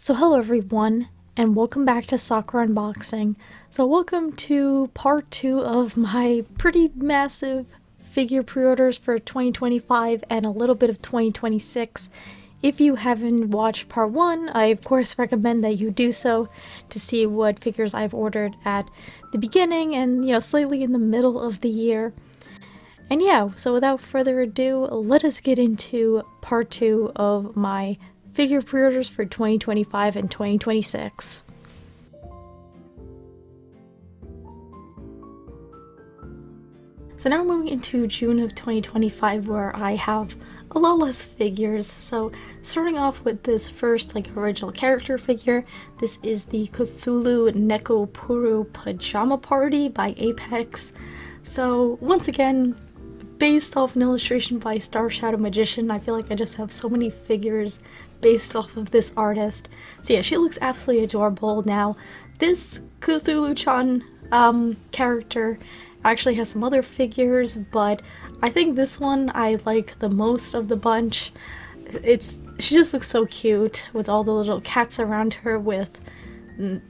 So hello everyone, and welcome back to Sakura Unboxing. So welcome to part 2 of my pretty massive figure pre-orders for 2025 and a little bit of 2026. If you haven't watched part 1, I of course recommend that you do so to see what figures I've ordered at the beginning and, slightly in the middle of the year. And yeah, so without further ado, let us get into part 2 of my figure pre-orders for 2025 and 2026. So now we're moving into June of 2025 where I have a lot less figures. So starting off with this first original character figure, this is the Cthulhu Neko Puru Pajama Party by Apex. So once again, based off an illustration by Star Shadow Magician. I feel like I just have so many figures based off of this artist. So yeah, she looks absolutely adorable. Now, this Cthulhu-chan character actually has some other figures, but I think this one I like the most of the bunch. She just looks so cute with all the little cats around her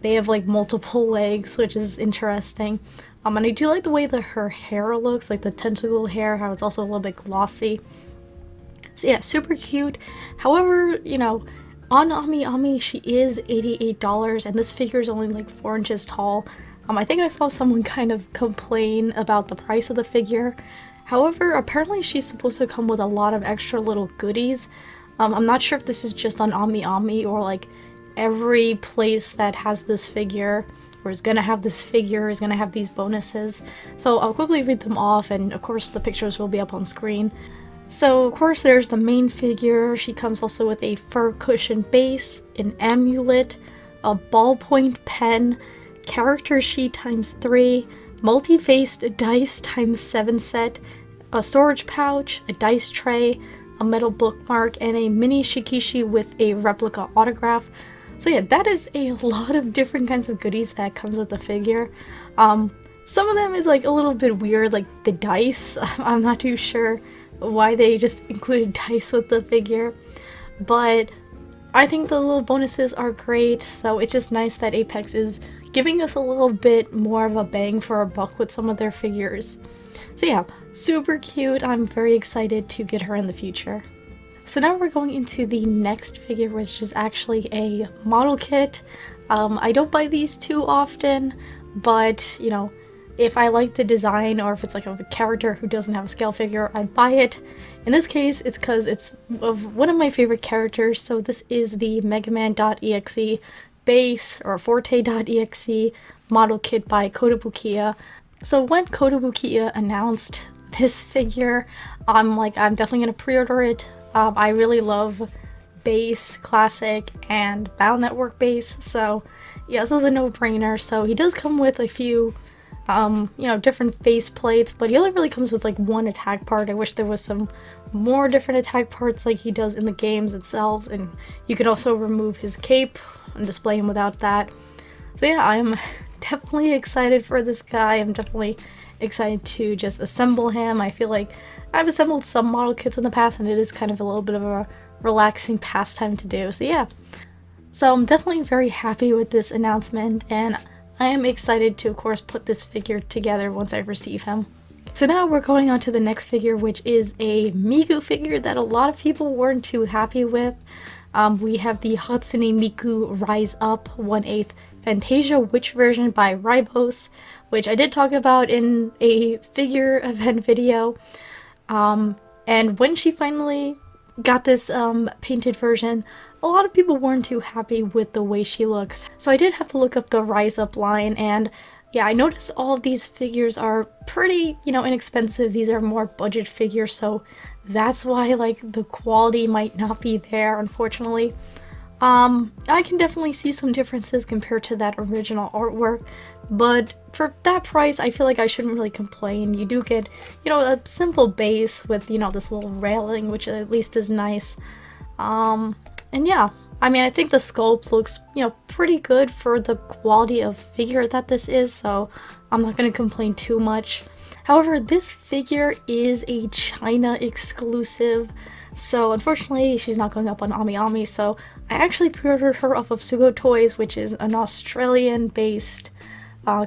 they have multiple legs, which is interesting. And I do like the way that her hair looks, like the tentacle hair, how it's also a little bit glossy. So yeah, super cute. However, on Ami, she is $88, and this figure is only 4 inches tall. I think I saw someone kind of complain about the price of the figure. However, apparently she's supposed to come with a lot of extra little goodies. I'm not sure if this is just on Ami or every place that has this figure or is gonna have this figure is gonna have these bonuses. So I'll quickly read them off, and of course the pictures will be up on screen. So of course there's the main figure. She comes also with a fur cushion base, an amulet, a ballpoint pen, character sheet ×3, multi-faced dice ×7 set, a storage pouch, a dice tray, a metal bookmark, and a mini shikishi with a replica autograph. So yeah, that is a lot of different kinds of goodies that comes with the figure. Some of them is a little bit weird, like the dice. I'm not too sure why they just included dice with the figure, but I think the little bonuses are great. So it's just nice that Apex is giving us a little bit more of a bang for our buck with some of their figures. So yeah, super cute. I'm very excited to get her in the future. So now we're going into the next figure, which is actually a model kit. I don't buy these too often, but if I like the design or if it's a character who doesn't have a scale figure, I buy it. In this case, it's because it's of one of my favorite characters. So this is the Megaman.exe base or Forte.exe model kit by Kotobukiya. So when Kotobukiya announced this figure, I'm definitely gonna pre-order it. I really love base, classic, and Battle Network base, so yeah, this is a no-brainer. So he does come with a few, different face plates, but he only really comes with one attack part. I wish there was some more different attack parts like he does in the games itself, and you could also remove his cape and display him without that. So yeah, I'm definitely excited for this guy. I'm definitely excited to just assemble him. I feel like I've assembled some model kits in the past, and it is kind of a little bit of a relaxing pastime to do. So yeah, so I'm definitely very happy with this announcement, and I am excited to of course put this figure together once I receive him. So now we're going on to the next figure, which is a Miku figure that a lot of people weren't too happy with. We have the Hatsune Miku Rise Up 1/8 Fantasia Witch version by Ribos, which I did talk about in a figure event video. And when she finally got this painted version, a lot of people weren't too happy with the way she looks. So I did have to look up the Rise Up line, and yeah, I noticed all of these figures are pretty, inexpensive. These are more budget figures, so that's why the quality might not be there, unfortunately. I can definitely see some differences compared to that original artwork, but for that price, I feel like I shouldn't really complain. You do get, a simple base with, this little railing, which at least is nice. And yeah, I think the sculpt looks, pretty good for the quality of figure that this is, so I'm not going to complain too much. However, this figure is a China exclusive, So unfortunately, she's not going up on AmiAmi, so I actually pre-ordered her off of Sugo Toys, which is an Australian-based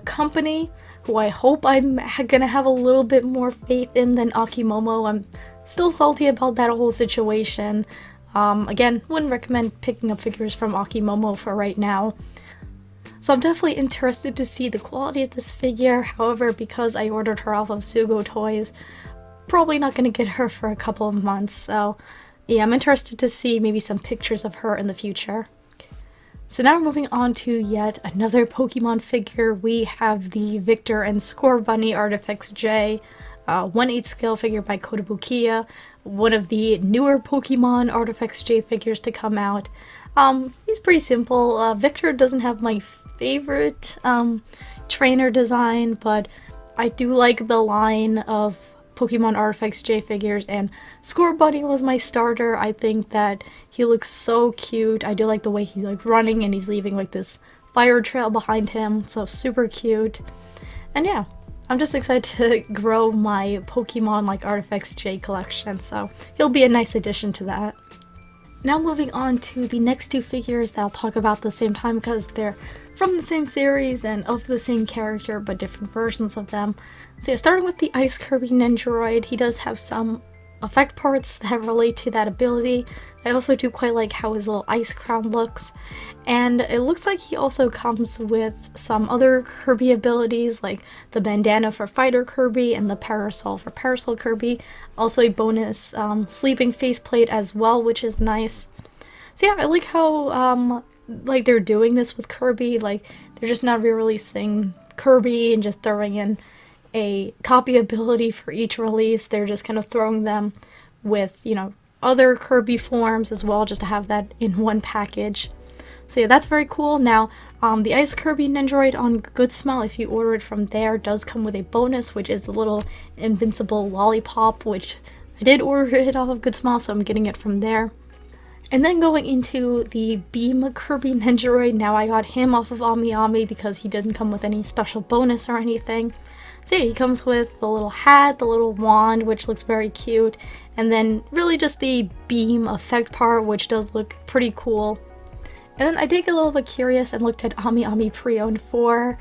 company who I hope I'm gonna have a little bit more faith in than Akimomo. I'm still salty about that whole situation. Again, wouldn't recommend picking up figures from Akimomo for right now. So I'm definitely interested to see the quality of this figure. However, because I ordered her off of Sugo Toys, probably not going to get her for a couple of months. So yeah, I'm interested to see maybe some pictures of her in the future. So now we're moving on to yet another Pokemon figure. We have the Victor and Score Bunny Artifacts J, 1/8 scale figure by Kotobukiya, one of the newer Pokemon Artifacts J figures to come out. He's pretty simple. Victor doesn't have my favorite trainer design, but I do like the line of Pokemon Artifacts J figures, and Score Bunny was my starter. I think that he looks so cute. I do like the way he's like running and he's leaving like this fire trail behind him, so super cute. And yeah, I'm just excited to grow my Pokemon like Artifacts J collection, so he'll be a nice addition to that. Now moving on to the next two figures that I'll talk about at the same time because they're from the same series and of the same character but different versions of them. So yeah, starting with the Ice Kirby Nendoroid, he does have some effect parts that relate to that ability. I also do quite like how his little ice crown looks, and it looks like he also comes with some other Kirby abilities like the bandana for Fighter Kirby and the parasol for Parasol Kirby. Also a bonus sleeping faceplate as well, which is nice. So yeah, I like how like they're doing this with Kirby. Like they're just not re-releasing Kirby and just throwing in a copy ability for each release. They're just kind of throwing them with, you know, other Kirby forms as well, just to have that in one package. So yeah, that's very cool. Now, the Ice Kirby Nendoroid on Good Smell, if you order it from there, does come with a bonus, which is the little invincible lollipop, which I did order it off of Good Smell, so I'm getting it from there. And then going into the Beam Kirby Nendoroid, now I got him off of AmiAmi because he didn't come with any special bonus or anything. So yeah, he comes with the little hat, the little wand, which looks very cute, and then really just the beam effect part, which does look pretty cool. And then I did get a little bit curious and looked at AmiAmi pre-owned for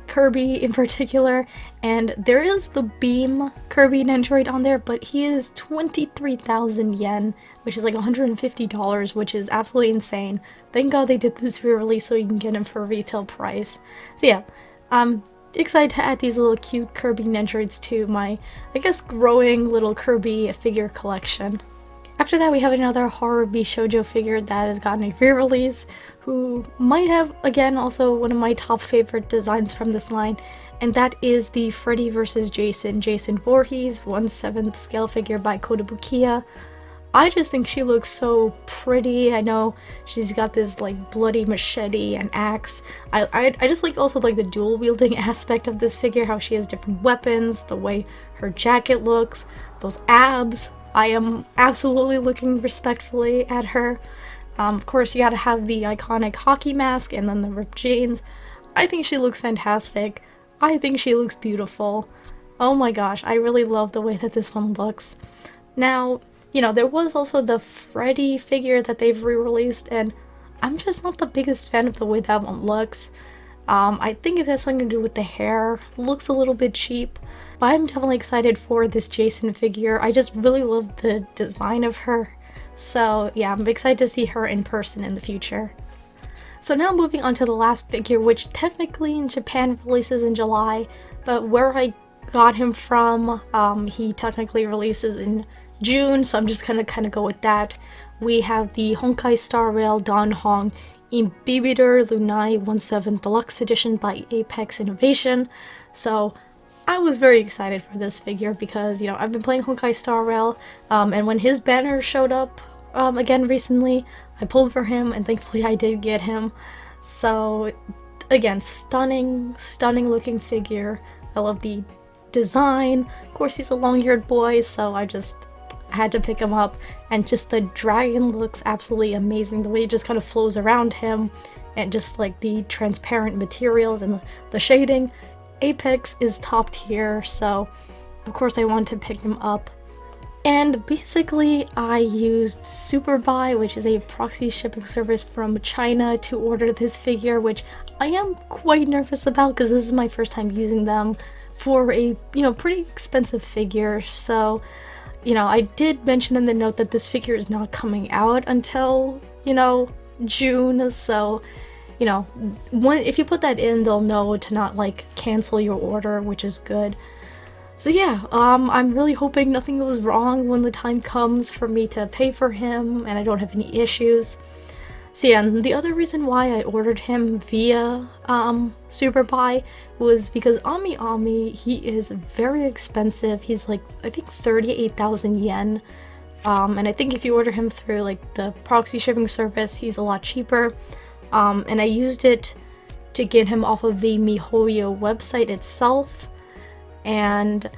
Kirby in particular, and there is the Beam Kirby Nendoroid on there, but he is 23,000 yen, which is like $150, which is absolutely insane. Thank God they did this re-release so you can get him for retail price. So yeah, excited to add these little cute Kirby Nendoroids to my, I guess, growing little Kirby figure collection. After that, we have another horror Shoujo figure that has gotten a re-release, who might have, again, also one of my top favorite designs from this line, and that is the Freddy vs. Jason Voorhees 1/7 scale figure by Kotobukiya. I just think she looks so pretty. I know she's got this like bloody machete and axe. I just like also like the dual wielding aspect of this figure, how she has different weapons, the way her jacket looks, those abs. I am absolutely looking respectfully at her. Of course, you gotta have the iconic hockey mask and then the ripped jeans. I think she looks fantastic. I think she looks beautiful. Oh my gosh, I really love the way that this one looks. Now, you know, there was also the Freddy figure that they've re-released, and I'm just not the biggest fan of the way that one looks. I think it has something to do with the hair. It looks a little bit cheap, but I'm definitely excited for this Jason figure. I just really love the design of her. So yeah, I'm excited to see her in person in the future. So now moving on to the last figure, which technically in Japan releases in July, but where I got him from, he technically releases in June, so I'm just gonna kind of go with that. We have the Honkai Star Rail Don Hong Imbibitor Lunai 1/7 Deluxe Edition by Apex Innovation. So I was very excited for this figure because, you know, I've been playing Honkai Star Rail, and when his banner showed up again recently, I pulled for him, and thankfully I did get him. So again, stunning looking figure. I love the design. Of course, he's a long-haired boy, so I had to pick him up, and just the dragon looks absolutely amazing. The way it just kind of flows around him, and just like the transparent materials and the shading. Apex is top tier, so of course I want to pick him up. And basically, I used Superbuy, which is a proxy shipping service from China, to order this figure, which I am quite nervous about because this is my first time using them for a, pretty expensive figure. So, I did mention in the note that this figure is not coming out until, June. So, if you put that in, they'll know to not, like, cancel your order, which is good. So yeah, I'm really hoping nothing goes wrong when the time comes for me to pay for him and I don't have any issues. So yeah, and the other reason why I ordered him via Superbuy was because Ami, he is very expensive. He's like, I think 38,000 yen. And I think if you order him through like the proxy shipping service, he's a lot cheaper. And I used it to get him off of the MiHoYo website itself. And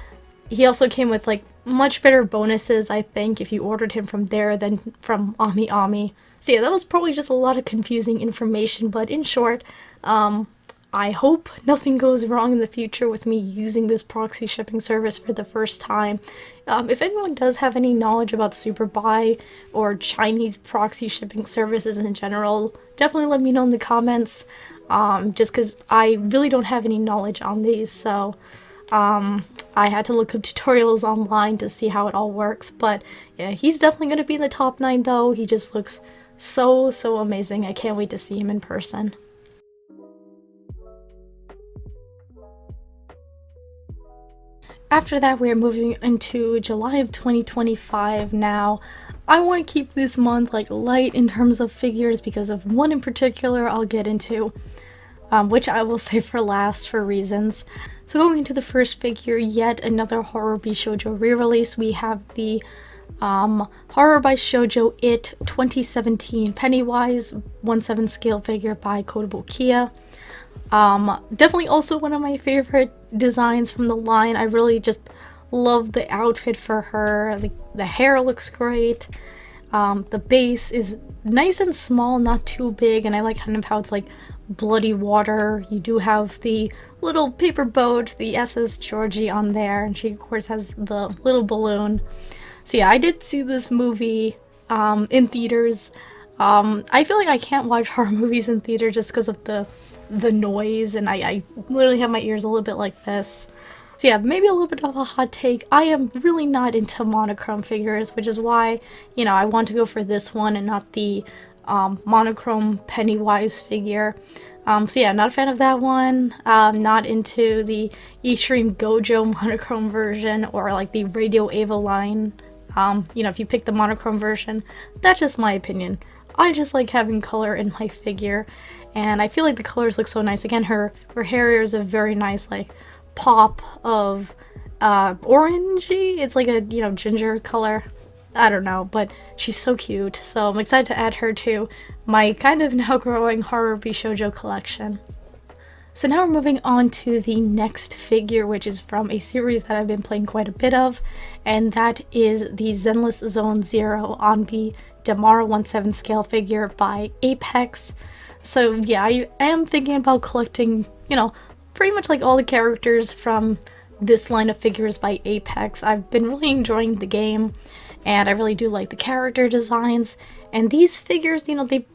he also came with like much better bonuses, I think, if you ordered him from there than from Ami. So yeah, that was probably just a lot of confusing information, but in short, I hope nothing goes wrong in the future with me using this proxy shipping service for the first time. If anyone does have any knowledge about Superbuy or Chinese proxy shipping services in general, definitely let me know in the comments, just because I really don't have any knowledge on these, so I had to look up tutorials online to see how it all works, but yeah, he's definitely going to be in the top 9 though. He just looks so amazing. I can't wait to see him in person. After that, we're moving into July of 2025 now. I want to keep this month like light in terms of figures because of one in particular I'll get into, which I will save for last for reasons. So going into the first figure, yet another Horror by Shoujo re-release, we have the Horror by Shoujo It 2017 Pennywise 1/7 scale figure by Kotabo Kia. Definitely also one of my favorite designs from the line. I really just love the outfit for her. The hair looks great. The base is nice and small, not too big, and I like kind of how it's like bloody water. You do have the little paper boat, the SS Georgie on there, and she of course has the little balloon. So yeah, I did see this movie in theaters. I feel like I can't watch horror movies in theater just because of the noise, and I literally have my ears a little bit like this. So yeah, maybe a little bit of a hot take. I am really not into monochrome figures, which is why, I want to go for this one and not the monochrome Pennywise figure. So yeah, not a fan of that one. Not into the Extreme Gojo monochrome version or like the Radio Ava line. If you pick the monochrome version, that's just my opinion. I just like having color in my figure, and I feel like the colors look so nice. Again, her hair is a very nice like pop of orangey. It's like a ginger color. I don't know, but she's so cute, so I'm excited to add her to my kind of now growing Horror by Shoujo collection. So now we're moving on to the next figure, which is from a series that I've been playing quite a bit of, and that is the Zenless Zone Zero Onbi Damara 1/7 scale figure by Apex. So yeah, I am thinking about collecting, pretty much like all the characters from this line of figures by Apex. I've been really enjoying the game, and I really do like the character designs. And these figures, they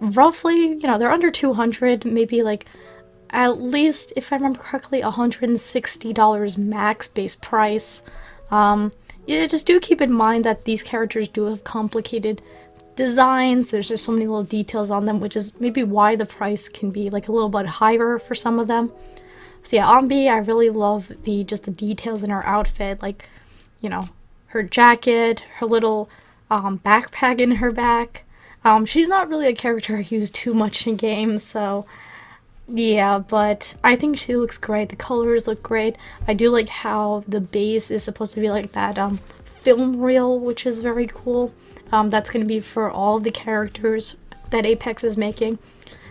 roughly, they're under 200, maybe like at least, if I remember correctly, $160 max base price. Just do keep in mind that these characters do have complicated designs. There's just so many little details on them, which is maybe why the price can be like a little bit higher for some of them. So yeah, Onbi, I really love the details in her outfit, like, her jacket, her little backpack in her back. She's not really a character I use too much in games, so yeah, but I think she looks great. The colors look great. I do like how the base is supposed to be like that film reel, which is very cool. That's going to be for all of the characters that Apex is making.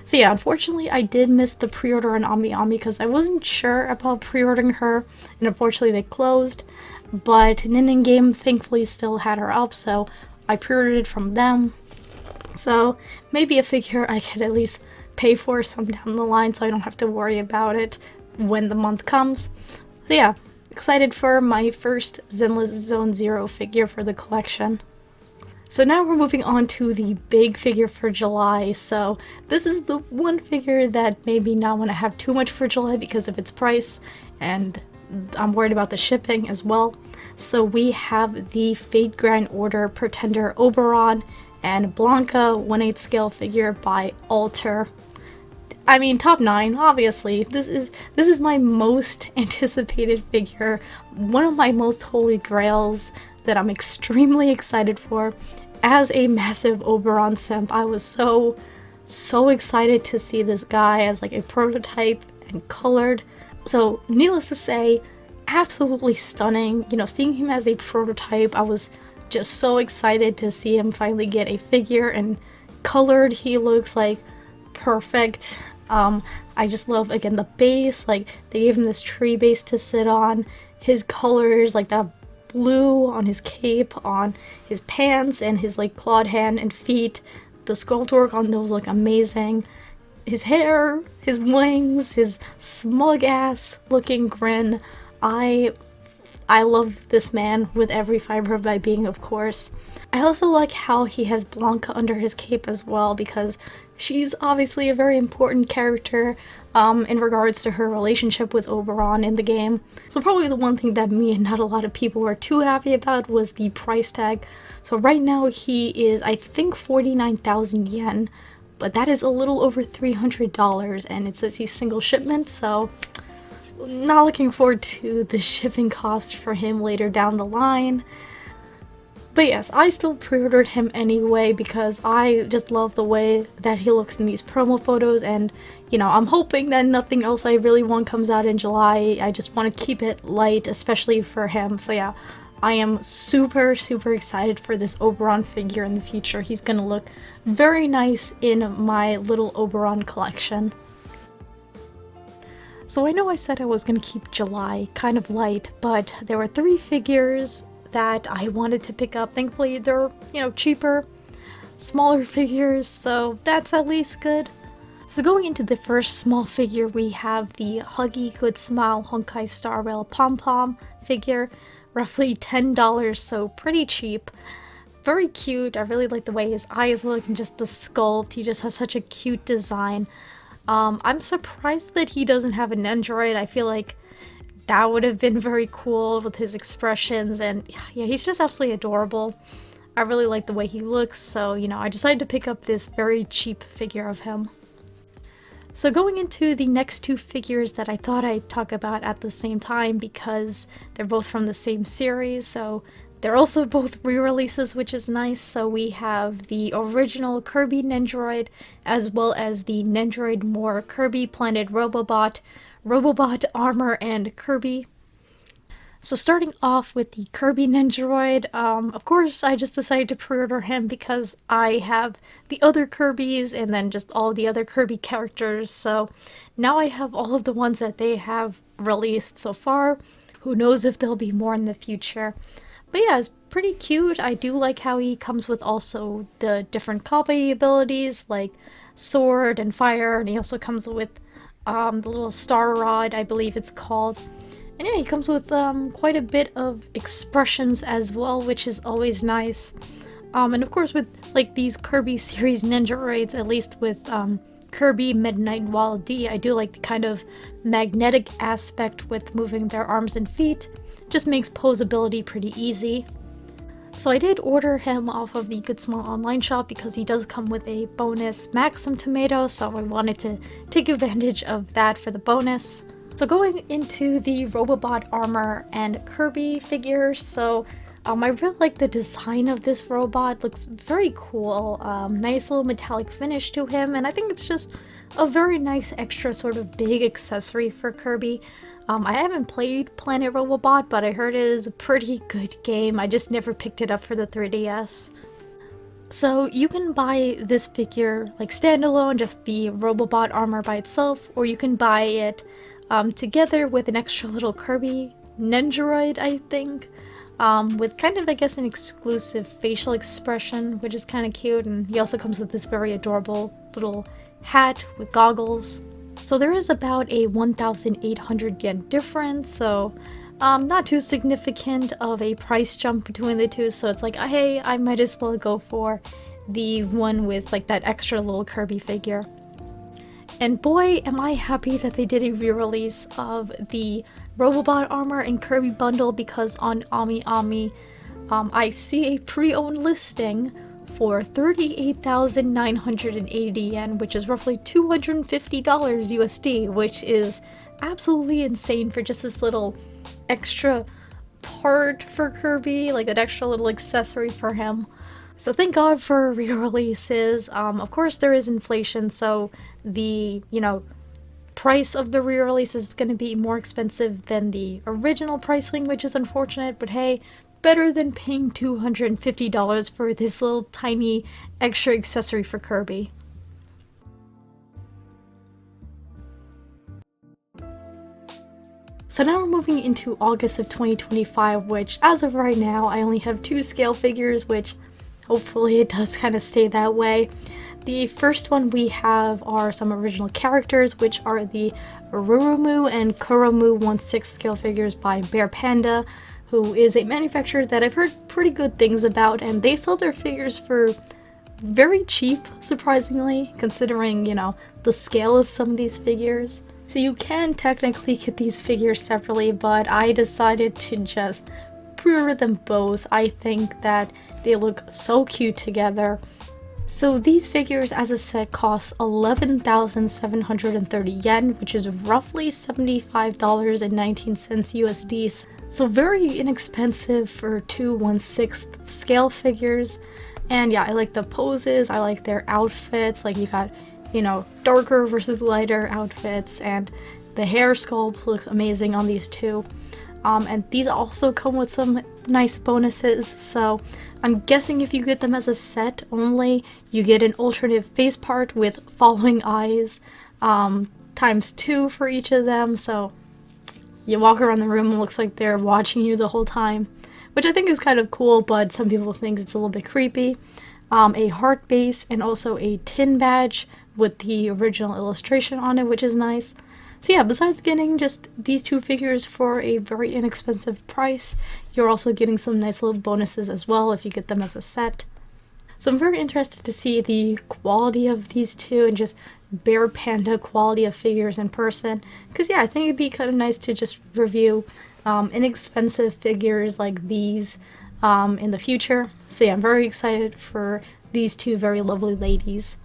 So yeah, unfortunately I did miss the pre-order on Ami because I wasn't sure about pre-ordering her, and unfortunately they closed. But Ninnen Game thankfully still had her up, so I pre-ordered it from them. So maybe a figure I could at least pay for some down the line so I don't have to worry about it when the month comes. So yeah, excited for my first Zenless Zone Zero figure for the collection. So now we're moving on to the big figure for July. So this is the one figure that made me not want to have too much for July because of its price, and I'm worried about the shipping as well. So we have the Fate Grand Order Pretender Oberon and Blanca 1/8 scale figure by Alter. I mean, top 9, obviously. This is my most anticipated figure, one of my most holy grails that I'm extremely excited for. As a massive Oberon simp, I was so excited to see this guy as like a prototype and colored. So needless to say, absolutely stunning. You know, seeing him as a prototype, I was just so excited to see him finally get a figure, and colored, he looks like perfect. I just love, again, the base. Like, they gave him this tree base to sit on. His colors, like that blue on his cape, on his pants, and his like clawed hand and feet. The sculpt work on those look amazing. His hair, his wings, his smug ass looking grin. I love this man with every fiber of my being, of course. I also like how he has Blanca under his cape as well, because she's obviously a very important character in regards to her relationship with Oberon in the game. So probably the one thing that me and not a lot of people were too happy about was the price tag. So right now he is, I think, 49,000 yen, but that is a little over $300, and it says he's single shipment, so not looking forward to the shipping cost for him later down the line. But yes, I still pre-ordered him anyway because I just love the way that he looks in these promo photos, and you know, I'm hoping that nothing else I really want comes out in July. I just want to keep it light, especially for him. So yeah, I am super excited for this Oberon figure in the future. He's gonna look very nice in my little Oberon collection. So I know I said I was gonna keep July kind of light, but there were 3 figures that I wanted to pick up. Thankfully, they're, you know, cheaper, smaller figures, so that's at least good. So going into the first small figure, we have the Huggy Good Smile Honkai Star Rail Pom Pom figure, roughly $10, so pretty cheap. Very cute. I really like the way his eyes look and just the sculpt. He just has such a cute design. I'm surprised that he doesn't have an Android. I feel like that would have been very cool with his expressions, and yeah, he's just absolutely adorable. I really like the way he looks, so you know, I decided to pick up this very cheap figure of him. So going into the next 2 figures that I thought I'd talk about at the same time because they're both from the same series, so they're also both re-releases, which is nice. So we have the original Kirby Nendoroid as well as the Nendoroid More Kirby Planet Robobot Armor, and Kirby. So starting off with the Kirby Nendoroid, of course I just decided to pre-order him because I have the other Kirbys and then just all the other Kirby characters, so now I have all of the ones that they have released so far. Who knows if there'll be more in the future. But yeah, it's pretty cute. I do like how he comes with also the different copy abilities like sword and fire, and he also comes with the little star rod, I believe it's called. And yeah, he comes with quite a bit of expressions as well, which is always nice. And of course with like these Kirby series Nendoroids, at least with Kirby Midnight Wild D, I do like the kind of magnetic aspect with moving their arms and feet. Just makes posability pretty easy. So I did order him off of the Good Small online shop because he does come with a bonus Maxim tomato, so I wanted to take advantage of that for the bonus. So going into the Robobot Armor and Kirby figures, so I really like the design of this robot. Looks very cool. Nice little metallic finish to him, and I think it's just a very nice extra sort of big accessory for Kirby. I haven't played Planet Robobot, but I heard it is a pretty good game. I just never picked it up for the 3DS. So you can buy this figure like standalone, just the Robobot armor by itself, or you can buy it together with an extra little Kirby Nendoroid, I think, with kind of, I guess, an exclusive facial expression, which is kind of cute, and he also comes with this very adorable little hat with goggles. So there is about a 1,800 yen difference, so Not too significant of a price jump between the two, so it's like, hey, I might as well go for the one with like that extra little Kirby figure. And boy, am I happy that they did a re-release of the Robobot armor and Kirby bundle, because on AmiAmi, I see a pre-owned listing for 38,980 yen, which is roughly $250 USD, which is absolutely insane for just this little extra part for Kirby, like an extra little accessory for him. So thank God for re-releases. Of course there is inflation, so the, price of the re-release is going to be more expensive than the original pricing, which is unfortunate, but hey, better than paying $250 for this little tiny extra accessory for Kirby. So now we're moving into August of 2025, which as of right now, I only have 2 scale figures, which hopefully it does kind of stay that way. The first one we have are some original characters, which are the Rurumu and Kuromu 1/6 scale figures by Bear Panda, who is a manufacturer that I've heard pretty good things about, and they sell their figures for very cheap, surprisingly, considering, the scale of some of these figures. So you can technically get these figures separately, but I decided to just pre-order them both. I think that they look so cute together. So these figures as a set cost 11,730 yen, which is roughly $75.19 USD. So very inexpensive for 2 1/6 scale figures. And yeah, I like the poses, I like their outfits, like you got, darker versus lighter outfits, and the hair sculpt looks amazing on these two. And these also come with some nice bonuses, so I'm guessing if you get them as a set only, you get an alternate face part with following eyes, ×2 for each of them, so you walk around the room and it looks like they're watching you the whole time, which I think is kind of cool, but some people think it's a little bit creepy. A heart base and also a tin badge with the original illustration on it, which is nice. So yeah, besides getting just these 2 figures for a very inexpensive price, you're also getting some nice little bonuses as well if you get them as a set. So I'm very interested to see the quality of these two and just Bear Panda quality of figures in person. Because yeah, I think it'd be kind of nice to just review inexpensive figures like these in the future. So yeah, I'm very excited for these 2 very lovely ladies.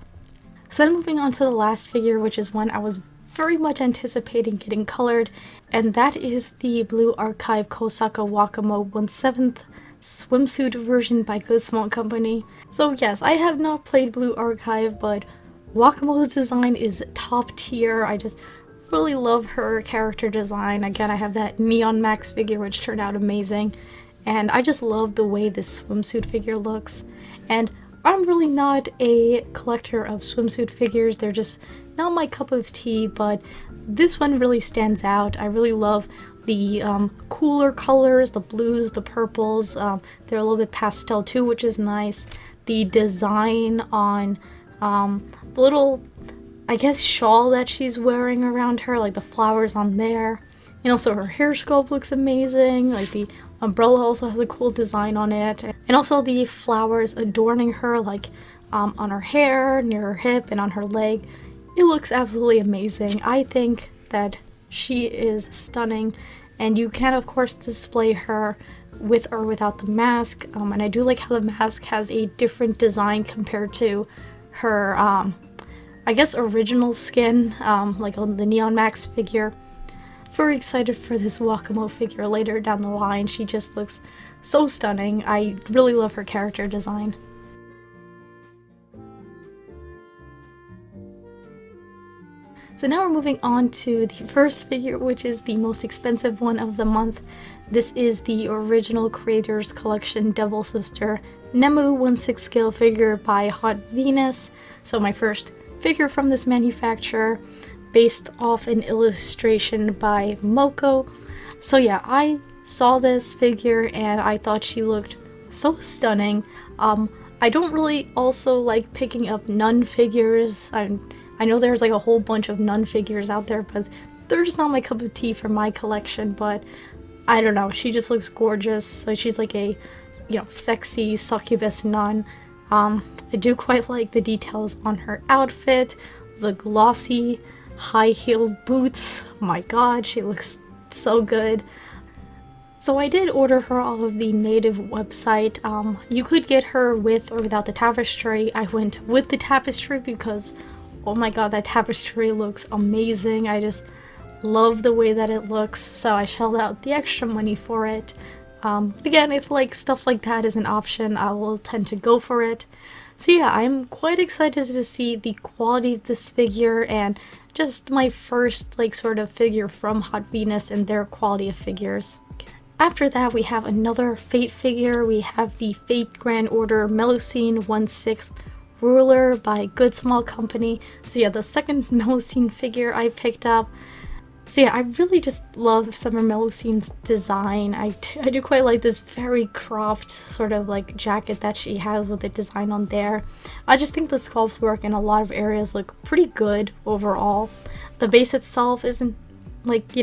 So then moving on to the last figure, which is one I was very much anticipating getting colored, and that is the Blue Archive Kosaka Wakamo 1/7 swimsuit version by Good Small Company. So yes, I have not played Blue Archive, but Wakamo's design is top tier. I just really love her character design. Again, I have that Neon Max figure, which turned out amazing, and I just love the way this swimsuit figure looks. And I'm really not a collector of swimsuit figures, they're just not my cup of tea, but this one really stands out. I really love the cooler colors, the blues, the purples. They're a little bit pastel too, which is nice. The design on the little, I guess, shawl that she's wearing around her, like the flowers on there. And also her hair sculpt looks amazing, like the umbrella also has a cool design on it. And also the flowers adorning her, like on her hair, near her hip, and on her leg. It looks absolutely amazing. I think that she is stunning, and you can of course display her with or without the mask, and I do like how the mask has a different design compared to her I guess original skin, like on the Neon Max figure. Very excited for this Wakamo figure later down the line. She just looks so stunning. I really love her character design. So now we're moving on to the first figure, which is the most expensive one of the month. This is the original Creators Collection Devil Sister Nemu 1/6 scale figure by Hot Venus. So my first figure from this manufacturer, based off an illustration by Moko. So yeah, I saw this figure and I thought she looked so stunning. I don't really also like picking up nun figures. I know there's like a whole bunch of nun figures out there, but they're just not my cup of tea for my collection. But I don't know, she just looks gorgeous. So she's like a, sexy succubus nun. I do quite like the details on her outfit, the glossy high-heeled boots. My god, she looks so good. So I did order her off of the native website. You could get her with or without the tapestry. I went with the tapestry because, oh my god, that tapestry looks amazing. I just love the way that it looks, so I shelled out the extra money for it. Again, if like stuff like that is an option, I will tend to go for it. So yeah, I'm quite excited to see the quality of this figure and just my first like sort of figure from Hot Venus and their quality of figures. After that, we have another Fate figure. We have the Fate Grand Order Melusine 1/6 Ruler by Good Small Company. So yeah, the second Melusine figure I picked up. So yeah, I really just love Summer Melusine's design. I do quite like this very cropped sort of like jacket that she has with the design on there. I just think the sculpts work in a lot of areas look pretty good overall. The base itself isn't like,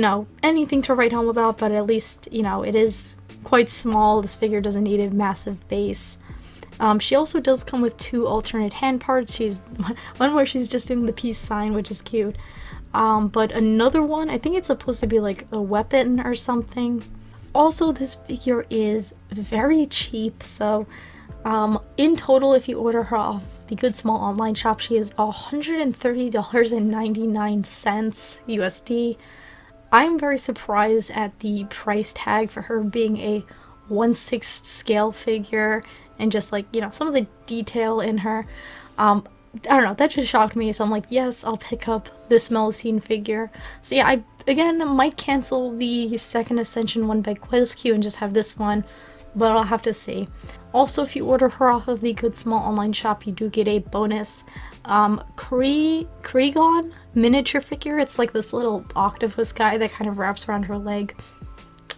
anything to write home about, but at least, it is quite small. This figure doesn't need a massive base. She also does come with 2 alternate hand parts. She's one where she's just doing the peace sign, which is cute. But another one, I think it's supposed to be like a weapon or something. Also, this figure is very cheap, so in total, if you order her off the Good Small online shop, she is $130.99 USD. I'm very surprised at the price tag for her being a 1/6 scale figure and just like, some of the detail in her. I don't know, that just shocked me, so I'm like, yes, I'll pick up this Melusine figure. So yeah, I, again, might cancel the second Ascension one by QuizQ and just have this one, but I'll have to see. Also, if you order her off of the Good Small online shop, you do get a bonus Krigon miniature figure. It's like this little octopus guy that kind of wraps around her leg.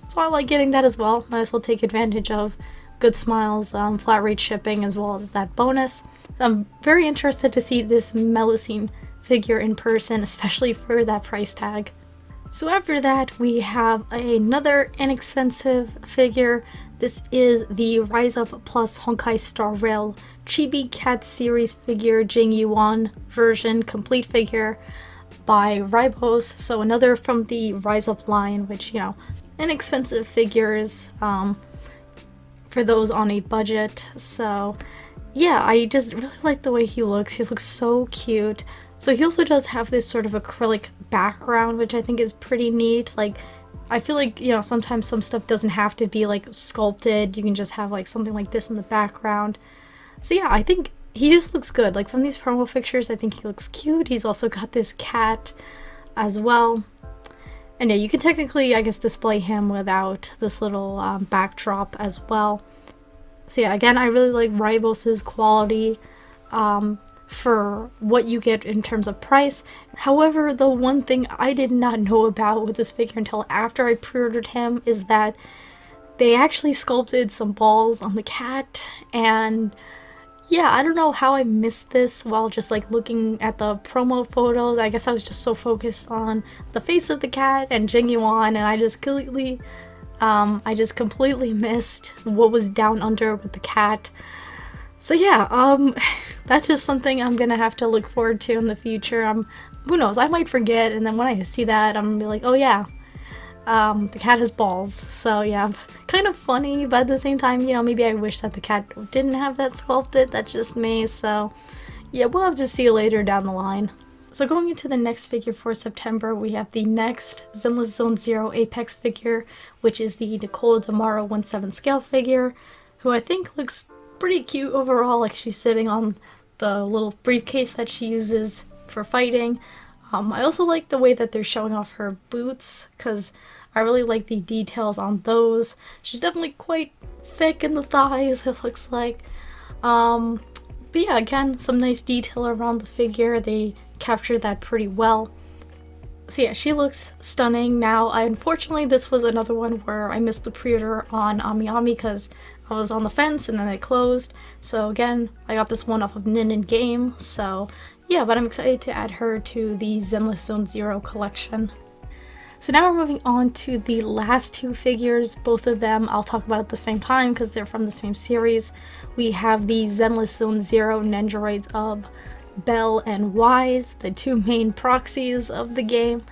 So I like getting that as well. Might as well take advantage of Good Smile's flat rate shipping as well as that bonus. So I'm very interested to see this Melusine figure in person, especially for that price tag. So after that, we have another inexpensive figure. This is the Rise Up Plus Honkai Star Rail Chibi Cat Series figure Jing Yuan version complete figure by Ribos. So another from the Rise Up line, which, inexpensive figures for those on a budget. So yeah, I just really like the way he looks. He looks so cute. So he also does have this sort of acrylic background, which I think is pretty neat. Like, I feel like, sometimes some stuff doesn't have to be like sculpted. You can just have like something like this in the background. So yeah, I think he just looks good. Like from these promo pictures, I think he looks cute. He's also got this cat as well. And yeah, you can technically, I guess, display him without this little backdrop as well. So yeah, again, I really like Ribos's quality for what you get in terms of price. However, the one thing I did not know about with this figure until after I pre-ordered him is that they actually sculpted some balls on the cat, and yeah, I don't know how I missed this while just like looking at the promo photos. I guess I was just so focused on the face of the cat and Jing Yuan, and I just completely missed what was down under with the cat. So yeah, that's just something I'm gonna have to look forward to in the future. Who knows, I might forget, and then when I see that, I'm gonna be like, oh yeah, the cat has balls. So yeah, kind of funny, but at the same time, maybe I wish that the cat didn't have that sculpted. That's just me. So yeah, we'll have to see later down the line. So going into the next figure for September, we have the next Zenless Zone Zero Apex figure, which is the Nicole Damaro 1/7 scale figure, who I think looks pretty cute overall. Like, she's sitting on the little briefcase that she uses for fighting. I also like the way that they're showing off her boots, because I really like the details on those. She's definitely quite thick in the thighs, it looks like. But yeah, again, some nice detail around the figure. They captured that pretty well. So yeah, she looks stunning. Now, unfortunately, this was another one where I missed the pre-order on AmiAmi because I was on the fence and then it closed. So again, I got this one off of Nin Game. So yeah, but I'm excited to add her to the Zenless Zone Zero collection. So now we're moving on to the last two figures. Both of them I'll talk about at the same time because they're from the same series. We have the Zenless Zone Zero Nendoroids of Belle and Wise, the two main proxies of the game.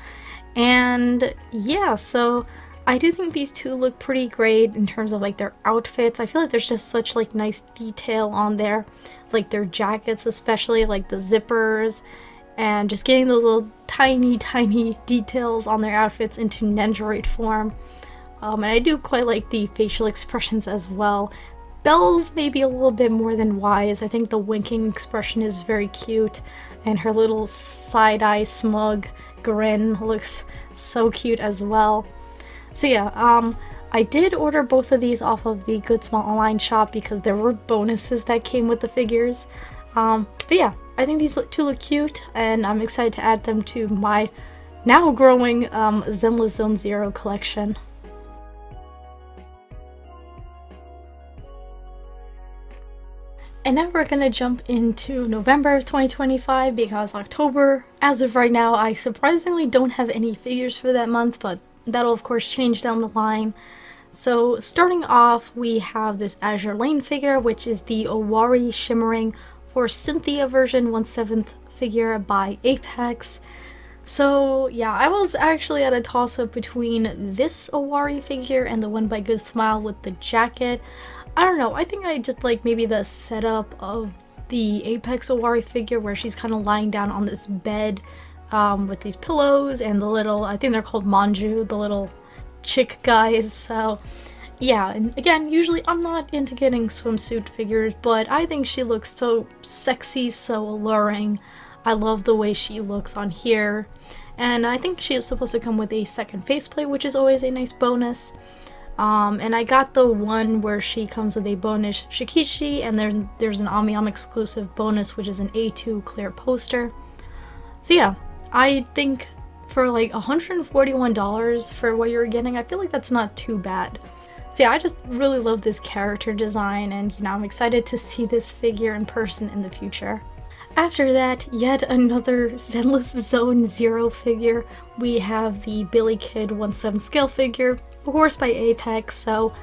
And yeah, so I do think these two look pretty great in terms of like their outfits. I feel like there's just such like nice detail on there, like their jackets, especially like the zippers, and just getting those little tiny details on their outfits into Nendoroid form. And I do quite like the facial expressions as well. Belle's maybe a little bit more than Wise. I think the winking expression is very cute, and her little side-eye smug grin looks so cute as well. So yeah, I did order both of these off of the Good Small Online shop because there were bonuses that came with the figures. But yeah, I think these two look cute, and I'm excited to add them to my now growing Zenless Zone Zero collection. And now we're gonna jump into November of 2025 because October, as of right now, I surprisingly don't have any figures for that month, but that'll of course change down the line. So starting off, we have this Azure Lane figure, which is the Owari Shimmering for Cynthia version 1/7 figure by Apex. So yeah, I was actually at a toss-up between this Owari figure and the one by Good Smile with the jacket. I don't know, I think I just like maybe the setup of the Apex Owari figure where she's kind of lying down on this bed with these pillows and the little, I think they're called manju, the little chick guys. So yeah, and again, usually I'm not into getting swimsuit figures, but I think she looks so sexy, so alluring. I love the way she looks on here, and I think she is supposed to come with a second faceplate, which is always a nice bonus. And I got the one where she comes with a bonus Shikishi, and there's an Ami exclusive bonus, which is an A2 clear poster. So yeah, I think for like $141 for what you're getting, I feel like that's not too bad. So yeah, I just really love this character design, and you know, I'm excited to see this figure in person in the future. After that, yet another Zenless Zone Zero figure. We have the Billy Kid 1/7 scale figure, of course by Apex. So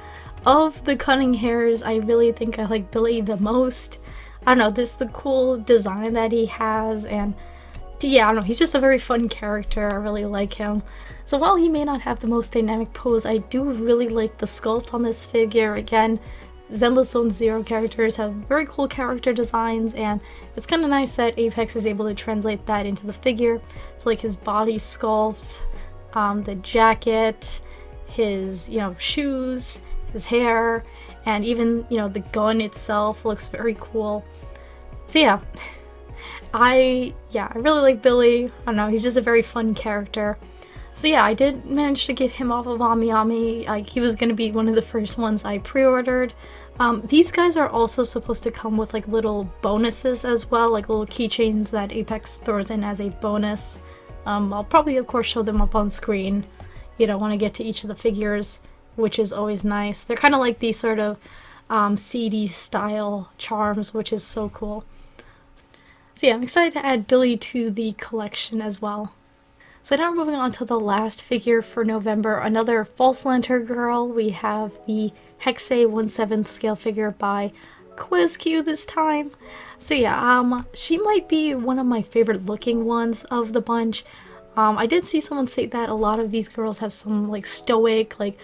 of the cunning hairs, I really think I like Billy the most. I don't know, this the cool design that he has, and yeah, I don't know, he's just a very fun character. I really like him. So while he may not have the most dynamic pose, I do really like the sculpt on this figure. Again, Zenless Zone Zero characters have very cool character designs, and it's kind of nice that Apex is able to translate that into the figure. So like his body sculpt, the jacket, his, you know, shoes, his hair, and even, you know, the gun itself looks very cool. So yeah, I really like Billy. I don't know, he's just a very fun character. So yeah, I did manage to get him off of Ami. Like, he was gonna be one of the first ones I pre-ordered. These guys are also supposed to come with like little bonuses as well, like little keychains that Apex throws in as a bonus. I'll probably of course show them up on screen, you know, when I get to each of the figures, which is always nice. They're kind of like these sort of CD style charms, which is so cool. So yeah, I'm excited to add Billy to the collection as well. So now we're moving on to the last figure for November, another False Lantern girl. We have the Hexe 1/7 scale figure by QuizQ this time. So yeah, she might be one of my favorite looking ones of the bunch. I did see someone say that a lot of these girls have some like stoic, like,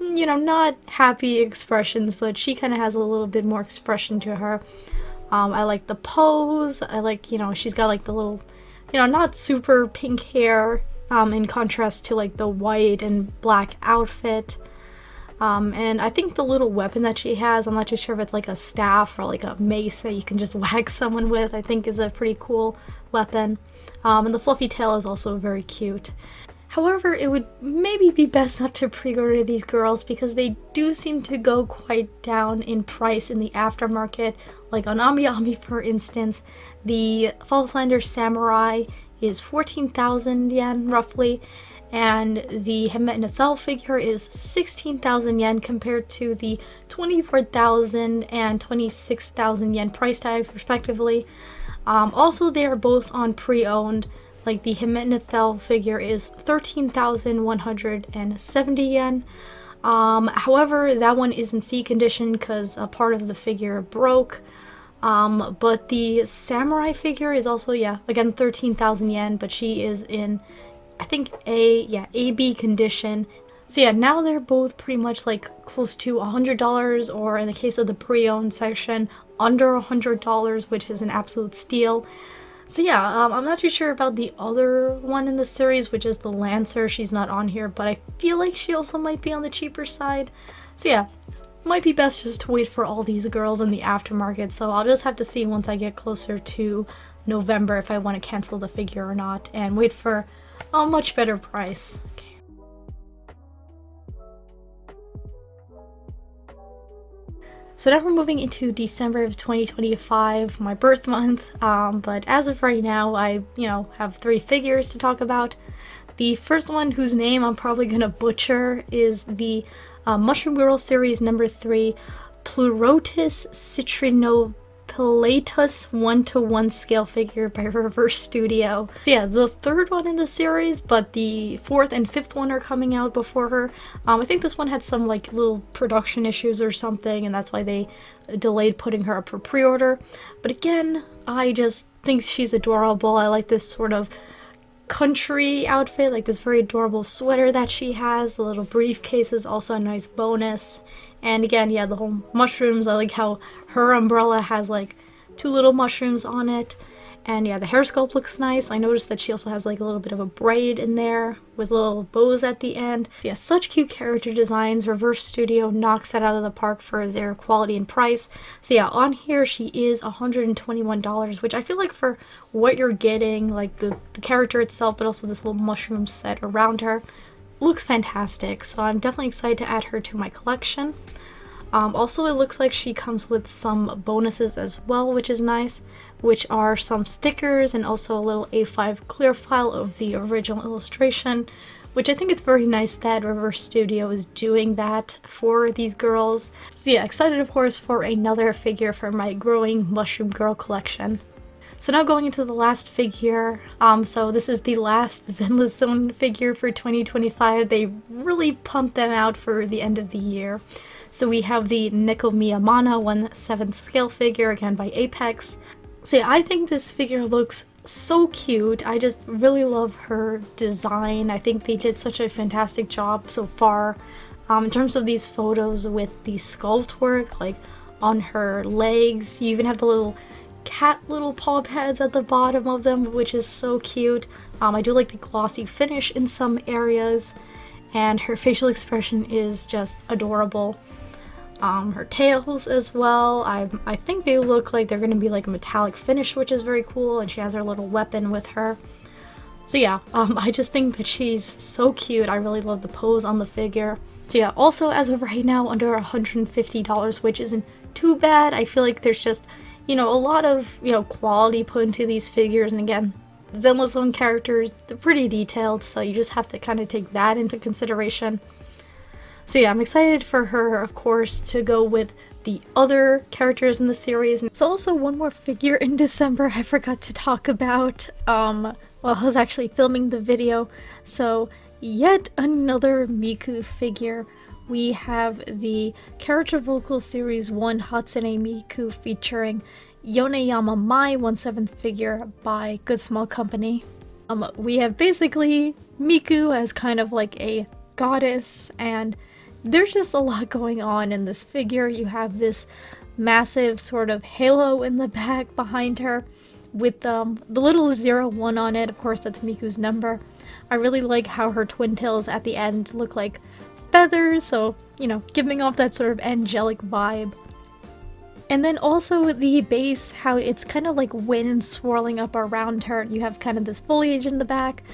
you know, not happy expressions, but she kind of has a little bit more expression to her. I like the pose. I like, you know, she's got like the little, you know, not super pink hair, in contrast to like the white and black outfit. And I think the little weapon that she has, I'm not too sure if it's like a staff or like a mace that you can just whack someone with, I think is a pretty cool weapon. And the fluffy tail is also very cute. However, it would maybe be best not to pre-order these girls because they do seem to go quite down in price in the aftermarket. Like on Ami, for instance, the False Lander Samurai is 14,000 yen roughly, and the Hemet Nethel figure is 16,000 yen compared to the 24,000 and 26,000 yen price tags respectively. Also, they are both on pre-owned, like the Himenethel figure is 13,170 yen. However, that one is in C condition because a part of the figure broke. But the samurai figure is also, yeah, again 13,000 yen, but she is in, I think, AB condition. So yeah, now they're both pretty much like close to $100, or in the case of the pre-owned section, under $100, which is an absolute steal. So yeah, I'm not too sure about the other one in the series, which is the Lancer. She's not on here, but I feel like she also might be on the cheaper side. So yeah, might be best just to wait for all these girls in the aftermarket. So I'll just have to see once I get closer to November if I want to cancel the figure or not, and wait for a much better price. Okay. So now we're moving into December of 2025, my birth month, but as of right now, I, have 3 figures to talk about. The first one, whose name I'm probably gonna butcher, is the Mushroom Girl Series number 3, Pleurotus Citrinopelatus 1:1 scale figure by Reverse Studio. So yeah, the third one in the series, but the 4th and 5th one are coming out before her. I think this one had some like little production issues or something, and that's why they delayed putting her up for pre-order. But again, I just think she's adorable. I like this sort of country outfit, like this very adorable sweater that she has. The little briefcase is also a nice bonus. And again, yeah, the whole mushrooms, I like how her umbrella has like 2 little mushrooms on it. And yeah, the hair sculpt looks nice. I noticed that she also has like a little bit of a braid in there with little bows at the end. Yeah, such cute character designs. Reverse Studio knocks that out of the park for their quality and price. So yeah, on here she is $121, which I feel like for what you're getting, like the character itself, but also this little mushroom set around her, looks fantastic. So I'm definitely excited to add her to my collection. Also, it looks like she comes with some bonuses as well, which is nice, which are some stickers and also a little A5 clear file of the original illustration, which I think it's very nice that Reverse Studio is doing that for these girls. So yeah, excited of course for another figure for my growing Mushroom Girl collection. So now going into the last figure, so this is the last Zenless Zone figure for 2025. They really pumped them out for the end of the year. So we have the Nekomiya Mana 1/7 scale figure, again by Apex. So yeah, I think this figure looks so cute. I just really love her design. I think they did such a fantastic job so far in terms of these photos with the sculpt work, like on her legs. You even have the little cat little paw pads at the bottom of them, which is so cute. I do like the glossy finish in some areas, and her facial expression is just adorable. Her tails as well, I think they look like they're going to be like a metallic finish, which is very cool, and she has her little weapon with her. So yeah, I just think that she's so cute. I really love the pose on the figure. So yeah, also as of right now, under $150, which isn't too bad. I feel like there's just, a lot of, quality put into these figures, and again, Zenless Zone characters, they're pretty detailed, so you just have to kind of take that into consideration. So yeah, I'm excited for her, of course, to go with the other characters in the series. It's also one more figure in December I forgot to talk about while I was actually filming the video. So yet another Miku figure. We have the Character Vocal Series 1 Hatsune Miku featuring Yoneyama Mai 1/7 figure by Good Small Company. We have basically Miku as kind of like a goddess, and there's just a lot going on in this figure. You have this massive sort of halo in the back behind her with the little 01 on it. Of course, that's Miku's number. I really like how her twin tails at the end look like feathers, so, giving off that sort of angelic vibe. And then also the base, how it's kind of like wind swirling up around her. You have kind of this foliage in the back.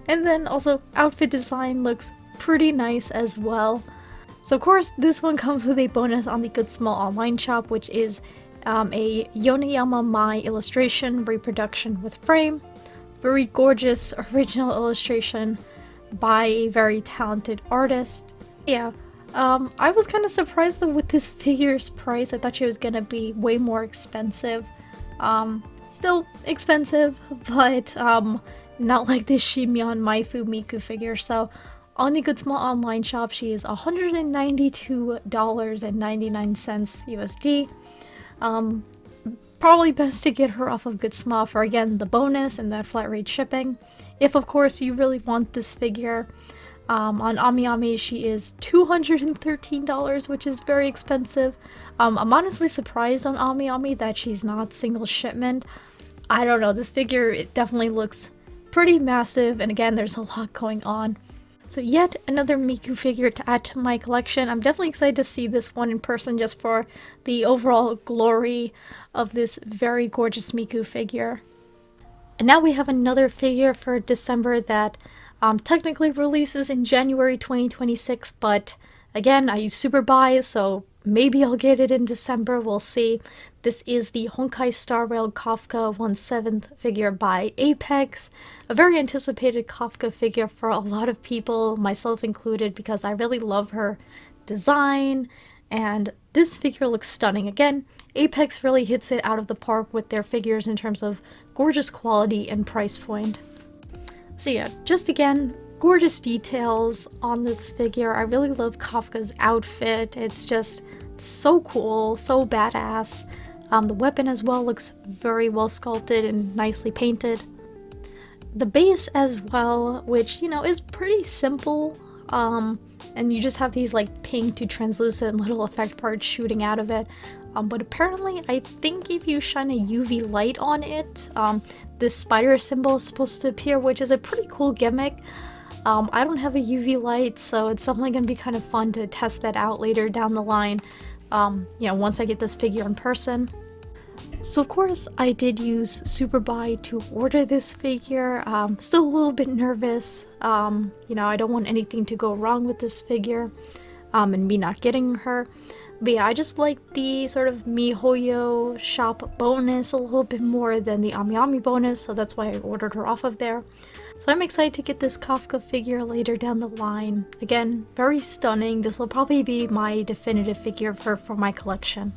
And then also outfit design looks pretty nice as well. So of course this one comes with a bonus on the Good Small online shop, which is a Yoneyama Mai illustration reproduction with frame. Very gorgeous original illustration by a very talented artist. Yeah, I was kind of surprised though with this figure's price. I thought she was gonna be way more expensive. Still expensive, but not like this Shimyon Maifu Miku figure. So on the Good Small online shop, she is $192.99 USD. Probably best to get her off of Good Small for, again, the bonus and that flat rate shipping. If, of course, you really want this figure. On AmiAmi, she is $213, which is very expensive. I'm honestly surprised on AmiAmi that she's not single shipment. I don't know, this figure, it definitely looks pretty massive, and again, there's a lot going on. So yet another Miku figure to add to my collection. I'm definitely excited to see this one in person just for the overall glory of this very gorgeous Miku figure. And now we have another figure for December that technically releases in January 2026, but again, I use Superbuy, so maybe I'll get it in December, we'll see. This is the Honkai Star Rail Kafka 1/7 figure by Apex. A very anticipated Kafka figure for a lot of people, myself included, because I really love her design, and this figure looks stunning. Again, Apex really hits it out of the park with their figures in terms of gorgeous quality and price point. So yeah, just again, gorgeous details on this figure. I really love Kafka's outfit. It's just so cool, so badass. The weapon as well looks very well sculpted and nicely painted. The base as well, which, you know, is pretty simple. And you just have these like pink to translucent little effect parts shooting out of it. But apparently, I think if you shine a UV light on it, this spider symbol is supposed to appear, which is a pretty cool gimmick. I don't have a UV light, so it's definitely going to be kind of fun to test that out later down the line, you know, once I get this figure in person. So of course, I did use Superbuy to order this figure. Still a little bit nervous. You know, I don't want anything to go wrong with this figure, and me not getting her. But yeah, I just like the sort of MiHoYo shop bonus a little bit more than the AmiAmi bonus, so that's why I ordered her off of there. So I'm excited to get this Kafka figure later down the line. Again, very stunning. This will probably be my definitive figure for my collection.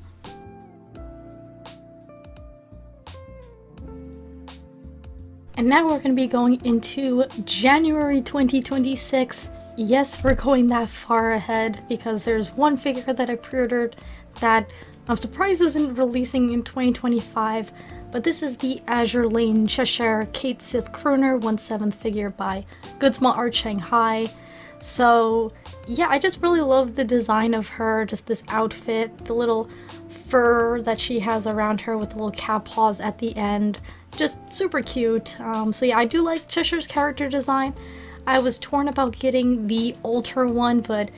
And now we're going to be going into January 2026. Yes, we're going that far ahead because there's one figure that I pre-ordered that I'm surprised isn't releasing in 2025, but this is the Azure Lane Cheshire Kate Sith Crooner 1/7 figure by Good Small Art Shanghai. So yeah, I just really love the design of her, just this outfit, the little fur that she has around her with the little cat paws at the end, just super cute. So yeah, I do like Cheshire's character design. I was torn about getting the Ultra one, but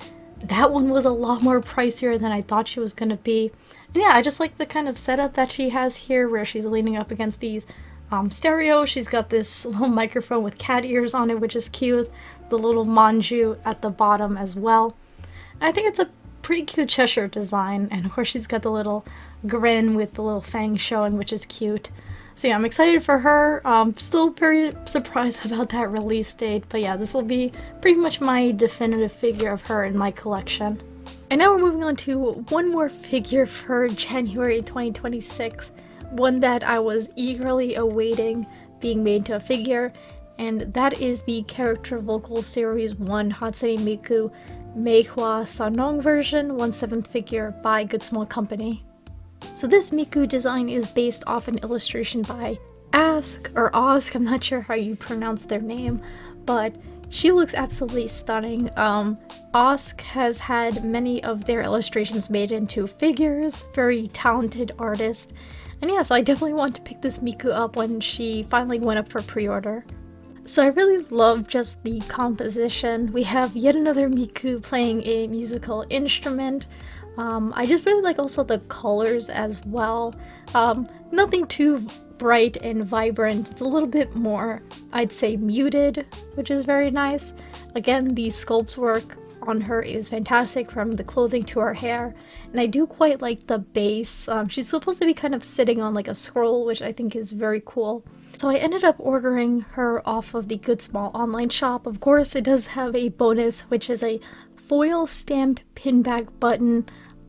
that one was a lot more pricier than I thought she was going to be. And yeah, I just like the kind of setup that she has here where she's leaning up against these stereo. She's got this little microphone with cat ears on it, which is cute. The little manju at the bottom as well. I think it's a pretty cute Cheshire design, and of course she's got the little grin with the little fangs showing, which is cute. So yeah, I'm excited for her. Still very surprised about that release date, but yeah, this will be pretty much my definitive figure of her in my collection. And now we're moving on to one more figure for January 2026, one that I was eagerly awaiting being made into a figure, and that is the Character Vocal Series 1 Hatsune Miku Meihua Sanong version 1/7 figure by Good Small Company. So this Miku design is based off an illustration by Ask, or Osk, I'm not sure how you pronounce their name, but she looks absolutely stunning. Osk has had many of their illustrations made into figures, very talented artist, and yeah, so I definitely want to pick this Miku up when she finally went up for pre-order. So I really love just the composition. We have yet another Miku playing a musical instrument. I just really like also the colors as well. Nothing too bright and vibrant. It's a little bit more, I'd say, muted, which is very nice. Again, the sculpt work on her is fantastic, from the clothing to her hair, and I do quite like the base. She's supposed to be kind of sitting on like a scroll, which I think is very cool. So I ended up ordering her off of the Good Small online shop. Of course, it does have a bonus, which is a foil stamped pinback button.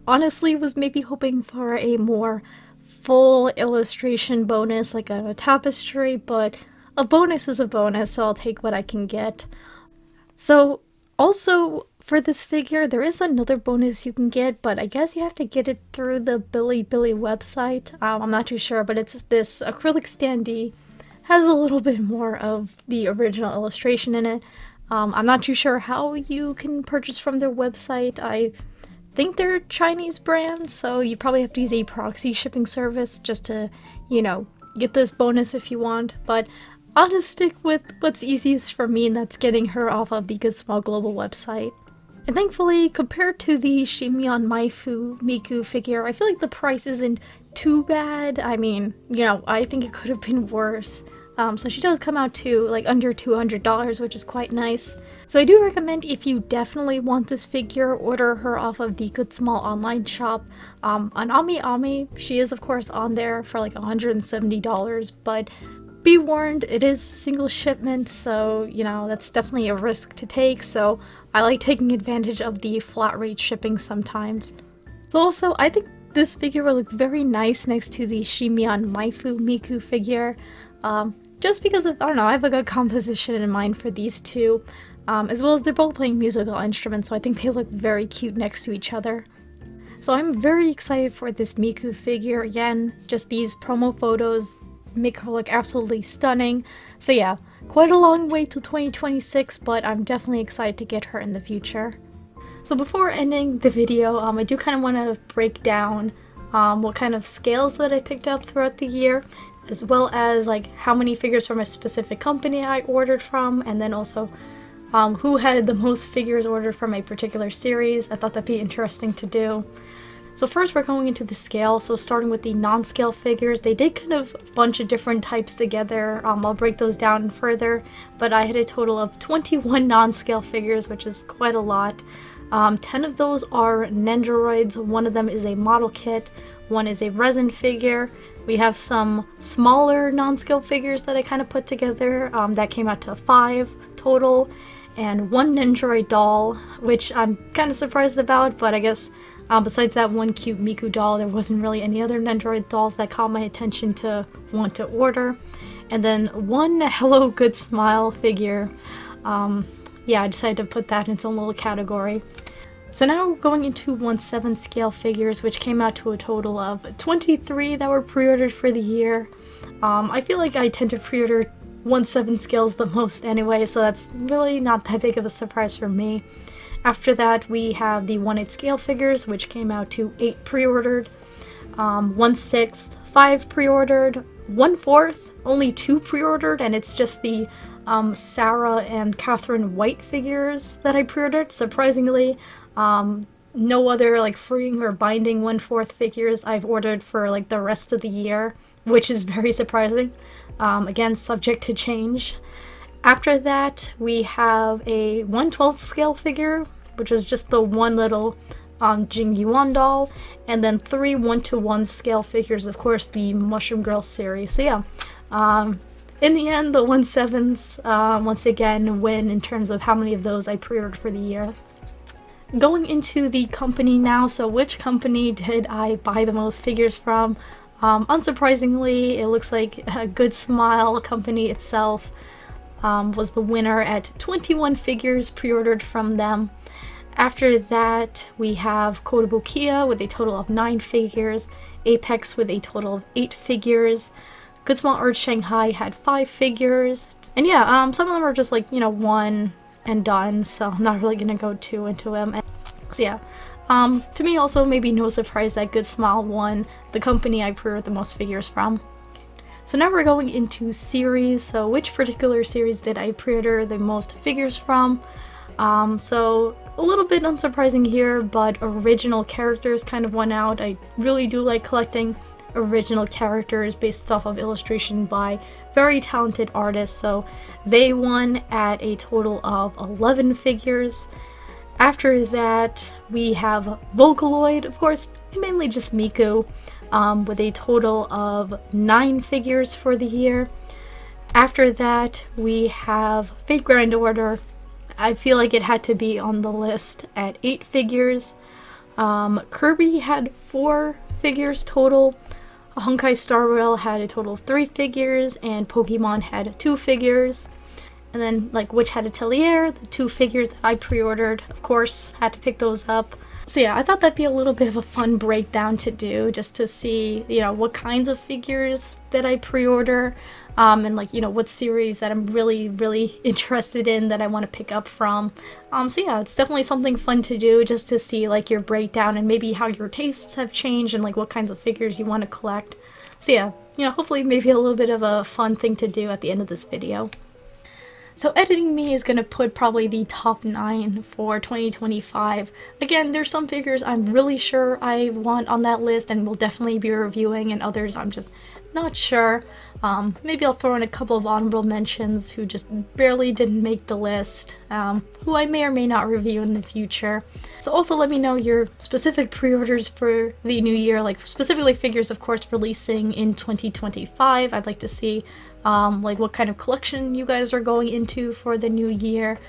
Honestly, was maybe hoping for a more full illustration bonus, like a tapestry, but a bonus is a bonus, so I'll take what I can get. So also for this figure, there is another bonus you can get, but I guess you have to get it through the Billy website. I'm not too sure, but it's this acrylic standee. Has a little bit more of the original illustration in it. I'm not too sure how you can purchase from their website. I think they're a Chinese brand, so you probably have to use a proxy shipping service just to, you know, get this bonus if you want. But I'll just stick with what's easiest for me, and that's getting her off of the Good Small Global website. And thankfully, compared to the Shimeon Miku figure, I feel like the price isn't too bad. I mean, you know, I think it could have been worse. So she does come out to like under $200, which is quite nice. So I do recommend, if you definitely want this figure, order her off of the Good Small online shop. On Ami, she is of course on there for like $170, but be warned, it is single shipment, so you know, that's definitely a risk to take. So I like taking advantage of the flat rate shipping sometimes. So also, I think this figure will look very nice next to the Shimeon Miku figure. Just because of, I don't know, I have a good composition in mind for these two, as well as they're both playing musical instruments, so I think they look very cute next to each other. So I'm very excited for this Miku figure. Again, just these promo photos make her look absolutely stunning. So yeah, quite a long way till 2026, but I'm definitely excited to get her in the future. So before ending the video, I do kind of want to break down what kind of scales that I picked up throughout the year, as well as like how many figures from a specific company I ordered from, and then also who had the most figures ordered from a particular series. I thought that'd be interesting to do. So first we're going into the scale, so starting with the non-scale figures. They did kind of a bunch of different types together. I'll break those down further, but I had a total of 21 non-scale figures, which is quite a lot. 10 of those are Nendoroids, one of them is a model kit, one is a resin figure. We have some smaller non-scale figures that I kind of put together, that came out to 5 total, and 1 Nendoroid doll, which I'm kind of surprised about, but I guess besides that one cute Miku doll, there wasn't really any other Nendoroid dolls that caught my attention to want to order. And then 1 Hello Good Smile figure. Yeah, I decided to put that in its own little category. So now going into 1/7 scale figures, which came out to a total of 23 that were pre-ordered for the year. I feel like I tend to pre-order 1/7 scales the most anyway, so that's really not that big of a surprise for me. After that, we have the 1/8 scale figures, which came out to 8 pre-ordered, 1/6, 5 pre-ordered, 1/4, only 2 pre-ordered, and it's just the Sarah and Catherine White figures that I pre-ordered, surprisingly. No other like freeing or binding 1/4 figures I've ordered for like the rest of the year, which is very surprising. Again, subject to change. After that, we have a 1/12 scale figure, which is just the one little Jing Yuan doll, and then 3 1:1 scale figures, of course, the Mushroom Girl series. So yeah, in the end, the 1/7s once again win in terms of how many of those I pre-ordered for the year. Going into the company now, so which company did I buy the most figures from? Unsurprisingly, it looks like a Good Smile company itself was the winner at 21 figures pre-ordered from them. After that, we have Kotobukiya with a total of 9 figures, Apex with a total of 8 figures, Good Small Art Shanghai had 5 figures, and yeah, some of them are just like, you know, 1 and done, so I'm not really gonna go too into them. So yeah, to me also maybe no surprise that Good Smile won the company I pre-ordered the most figures from. So now we're going into series, so which particular series did I pre-order the most figures from? So a little bit unsurprising here, but original characters kind of won out. I really do like collecting original characters based off of illustration by very talented artists, so they won at a total of 11 figures. After that, we have Vocaloid, of course, mainly just Miku, with a total of 9 figures for the year. After that, we have Fate Grand Order. I feel like it had to be on the list at 8 figures. Kirby had 4 figures total. Honkai Star Rail had a total of 3 figures, and Pokemon had 2 figures. And then, like, Witch had Atelier, the 2 figures that I pre-ordered, of course, had to pick those up. So yeah, I thought that'd be a little bit of a fun breakdown to do, just to see, you know, what kinds of figures that I pre-order, and like, you know, what series that I'm really interested in that I want to pick up from. So yeah, it's definitely something fun to do, just to see like your breakdown and maybe how your tastes have changed and like what kinds of figures you want to collect. So yeah, you know, hopefully maybe a little bit of a fun thing to do at the end of this video. So editing me is going to put probably the top 9 for 2025. Again, there's some figures I'm really sure I want on that list and will definitely be reviewing, and others I'm just not sure. Maybe I'll throw in a couple of honorable mentions who just barely didn't make the list, who I may or may not review in the future. So also let me know your specific pre-orders for the new year, like specifically figures of course releasing in 2025. I'd like to see like what kind of collection you guys are going into for the new year,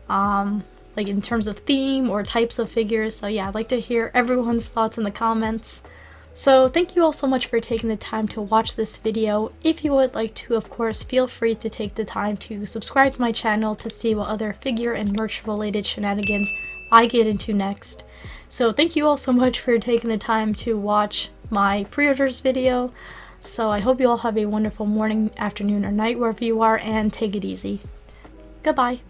like in terms of theme or types of figures. So yeah, I'd like to hear everyone's thoughts in the comments. So thank you all so much for taking the time to watch this video. If you would like to, of course, feel free to take the time to subscribe to my channel to see what other figure and merch related shenanigans I get into next. So thank you all so much for taking the time to watch my pre-orders video. So I hope you all have a wonderful morning, afternoon, or night wherever you are, and take it easy. Goodbye.